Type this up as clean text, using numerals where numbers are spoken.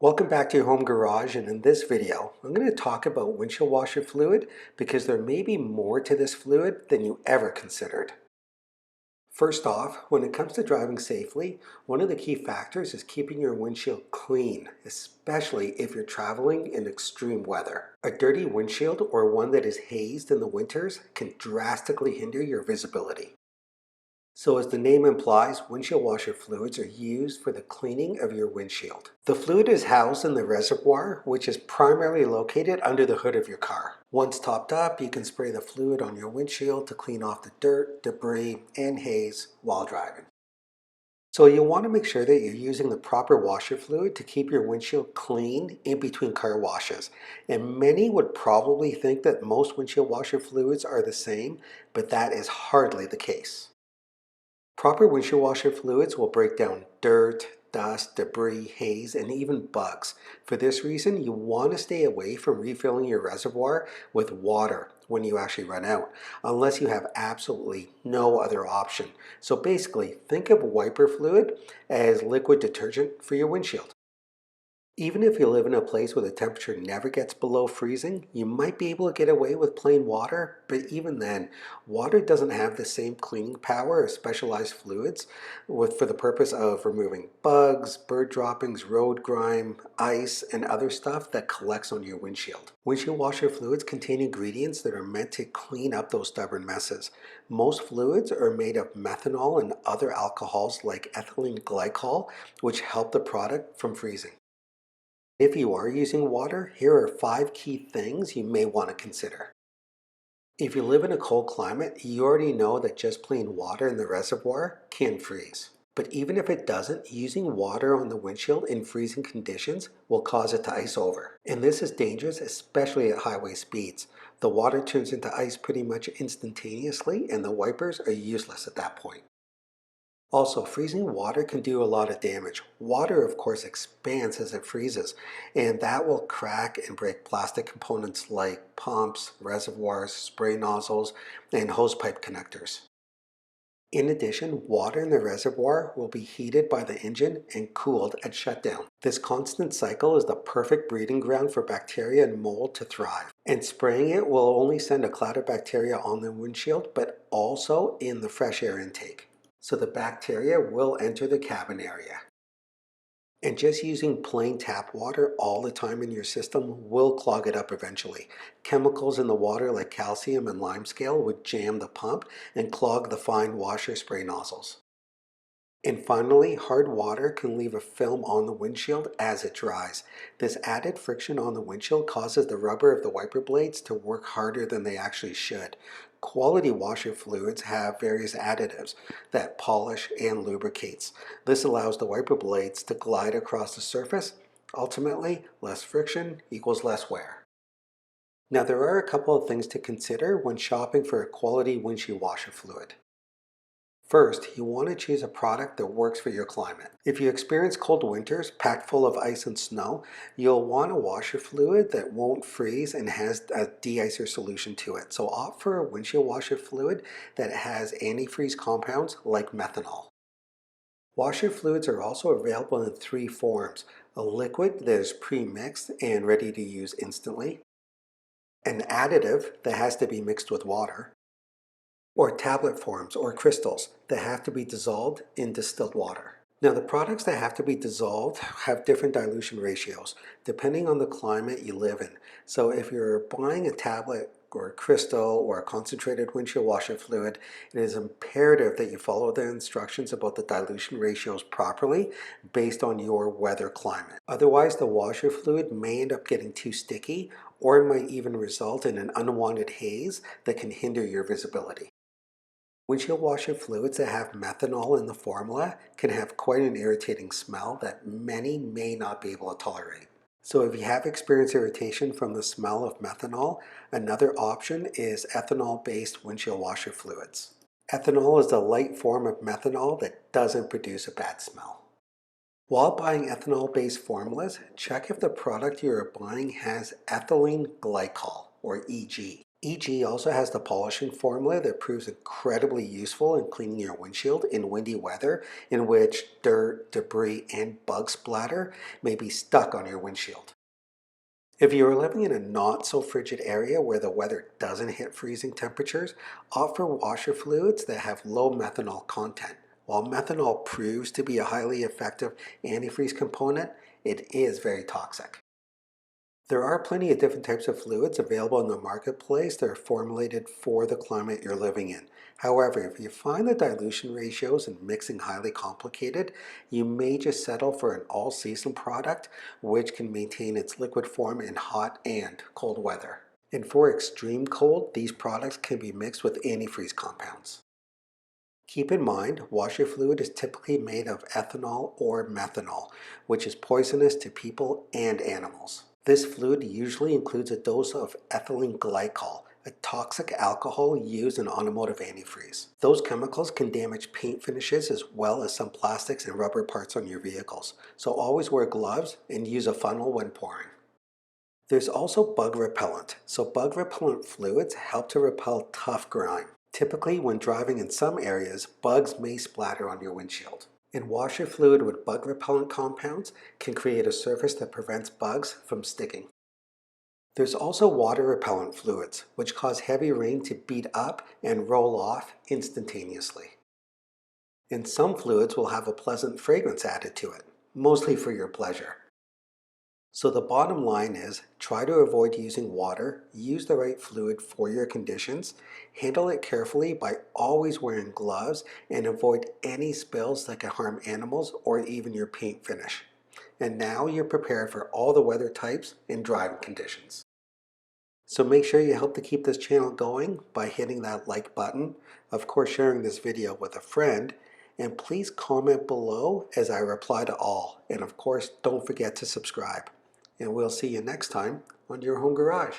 Welcome back to your home garage, and in this video I'm going to talk about windshield washer fluid because there may be more to this fluid than you ever considered. First off, when it comes to driving safely, one of the key factors is keeping your windshield clean, especially if you're traveling in extreme weather. A dirty windshield or one that is hazed in the winters can drastically hinder your visibility. So as the name implies, windshield washer fluids are used for the cleaning of your windshield. The fluid is housed in the reservoir, which is primarily located under the hood of your car. Once topped up, you can spray the fluid on your windshield to clean off the dirt, debris, and haze while driving. So you'll want to make sure that you're using the proper washer fluid to keep your windshield clean in between car washes. And many would probably think that most windshield washer fluids are the same, but that is hardly the case. Proper windshield washer fluids will break down dirt, dust, debris, haze, and even bugs. For this reason, you want to stay away from refilling your reservoir with water when you actually run out, unless you have absolutely no other option. So basically, think of wiper fluid as liquid detergent for your windshield. Even if you live in a place where the temperature never gets below freezing, you might be able to get away with plain water, but even then, water doesn't have the same cleaning power as specialized fluids for the purpose of removing bugs, bird droppings, road grime, ice, and other stuff that collects on your windshield. Windshield washer fluids contain ingredients that are meant to clean up those stubborn messes. Most fluids are made of methanol and other alcohols like ethylene glycol, which help the product from freezing. If you are using water, here are 5 key things you may want to consider. If you live in a cold climate, you already know that just plain water in the reservoir can freeze. But even if it doesn't, using water on the windshield in freezing conditions will cause it to ice over. And this is dangerous, especially at highway speeds. The water turns into ice pretty much instantaneously, and the wipers are useless at that point. Also, freezing water can do a lot of damage. Water, of course, expands as it freezes, and that will crack and break plastic components like pumps, reservoirs, spray nozzles, and hose pipe connectors. In addition, water in the reservoir will be heated by the engine and cooled at shutdown. This constant cycle is the perfect breeding ground for bacteria and mold to thrive. And spraying it will only send a cloud of bacteria on the windshield, but also in the fresh air intake. So the bacteria will enter the cabin area. And just using plain tap water all the time in your system will clog it up eventually. Chemicals in the water like calcium and limescale would jam the pump and clog the fine washer spray nozzles. And finally, hard water can leave a film on the windshield as it dries. This added friction on the windshield causes the rubber of the wiper blades to work harder than they actually should. Quality washer fluids have various additives that polish and lubricates. This allows the wiper blades to glide across the surface. Ultimately, less friction equals less wear. Now, there are a couple of things to consider when shopping for a quality windshield washer fluid. First, you want to choose a product that works for your climate. If you experience cold winters packed full of ice and snow, you'll want a washer fluid that won't freeze and has a de-icer solution to it. So opt for a windshield washer fluid that has antifreeze compounds like methanol. Washer fluids are also available in 3 forms: a liquid that is pre-mixed and ready to use instantly, an additive that has to be mixed with water, or tablet forms or crystals that have to be dissolved in distilled water. Now, the products that have to be dissolved have different dilution ratios depending on the climate you live in. So if you're buying a tablet or a crystal or a concentrated windshield washer fluid, it is imperative that you follow the instructions about the dilution ratios properly based on your weather climate. Otherwise, the washer fluid may end up getting too sticky, or it might even result in an unwanted haze that can hinder your visibility. Windshield washer fluids that have methanol in the formula can have quite an irritating smell that many may not be able to tolerate. So if you have experienced irritation from the smell of methanol, another option is ethanol-based windshield washer fluids. Ethanol is a light form of methanol that doesn't produce a bad smell. While buying ethanol-based formulas, check if the product you are buying has ethylene glycol, or EG. EG also has the polishing formula that proves incredibly useful in cleaning your windshield in windy weather in which dirt, debris, and bug splatter may be stuck on your windshield. If you are living in a not so frigid area where the weather doesn't hit freezing temperatures, opt for washer fluids that have low methanol content. While methanol proves to be a highly effective antifreeze component, it is very toxic. There are plenty of different types of fluids available in the marketplace that are formulated for the climate you're living in. However, if you find the dilution ratios and mixing highly complicated, you may just settle for an all-season product which can maintain its liquid form in hot and cold weather. And for extreme cold, these products can be mixed with antifreeze compounds. Keep in mind, washer fluid is typically made of ethanol or methanol, which is poisonous to people and animals. This fluid usually includes a dose of ethylene glycol, a toxic alcohol used in automotive antifreeze. Those chemicals can damage paint finishes as well as some plastics and rubber parts on your vehicles, so always wear gloves and use a funnel when pouring. There's also bug repellent, so bug repellent fluids help to repel tough grime. Typically, when driving in some areas, bugs may splatter on your windshield. And washer fluid with bug repellent compounds can create a surface that prevents bugs from sticking. There's also water repellent fluids, which cause heavy rain to beat up and roll off instantaneously. And some fluids will have a pleasant fragrance added to it, mostly for your pleasure. So the bottom line is, try to avoid using water, use the right fluid for your conditions, handle it carefully by always wearing gloves, and avoid any spills that can harm animals or even your paint finish. And now you're prepared for all the weather types and driving conditions. So make sure you help to keep this channel going by hitting that like button, of course sharing this video with a friend, and please comment below as I reply to all. And of course, don't forget to subscribe. And we'll see you next time on Your Home Garage.